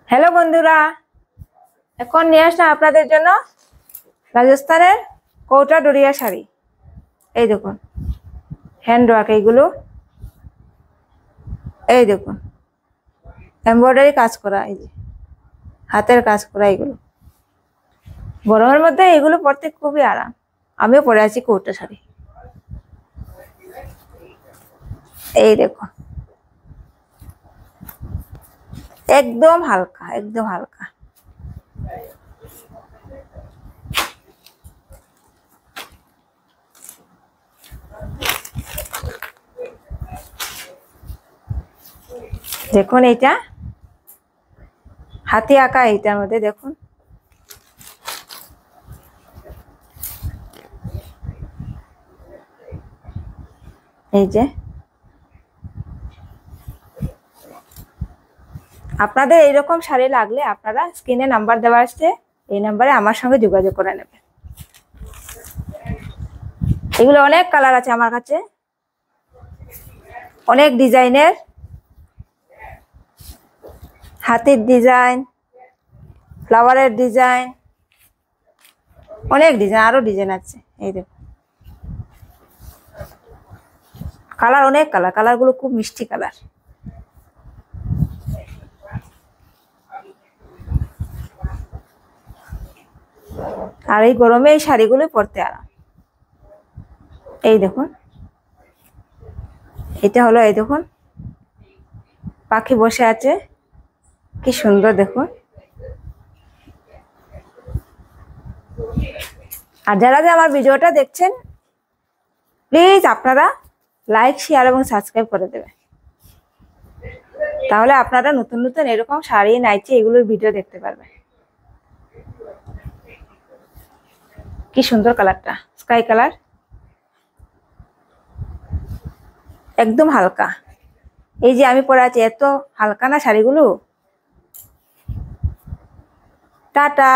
Hello বন্ধুরা, এখন নিয়ে আসলাম আপনাদের জন্য রাজস্থানের কৌটা ডোরিয়া শাড়ি। এই দেখুন হ্যান্ড ওয়ার্ক, এইগুলো এই দেখুন এমব্রয়ডারি কাজ করা, এই যে হাতের কাজ করা। এগুলো গরমের মধ্যে এগুলো পরতে খুবই আরাম। আমিও পরে আছি কৌটা শাড়ি। এই দেখুন একদম হালকা, একদম হালকা। দেখুন এইটা হাতি আঁকা, এইটার মধ্যে দেখুন এই যে আপনাদের এইরকম শাড়ি লাগলে আপনারা স্ক্রিনে নাম্বার দেওয়া আছে, এই নাম্বারে আমার সঙ্গে যোগাযোগ করে নেবেন। এগুলো অনেক কালার আছে আমার কাছে, অনেক ডিজাইনের, হাতির ডিজাইন, ফ্লাওয়ারের ডিজাইন, অনেক ডিজাইন, আরো ডিজাইন আছে। এই দেখুন কালার, অনেক কালার, কালারগুলো খুব মিষ্টি কালার। আর এই গরমে এই শাড়িগুলো পরতে আরাম। এই দেখুন এটা হলো, এই দেখুন পাখি বসে আছে, কি সুন্দর দেখুন। আর যারা যে আমার ভিডিওটা দেখছেন, প্লিজ আপনারা লাইক, শেয়ার এবং সাবস্ক্রাইব করে দেবেন, তাহলে আপনারা নতুন নতুন এরকম শাড়ি, নাইটি এগুলোর ভিডিও দেখতে পারবেন। কি সুন্দর কালারটা, স্কাই কালার, একদম হালকা। এই যে আমি পরে আছি, এত হালকা না শাড়িগুলো। টাটা।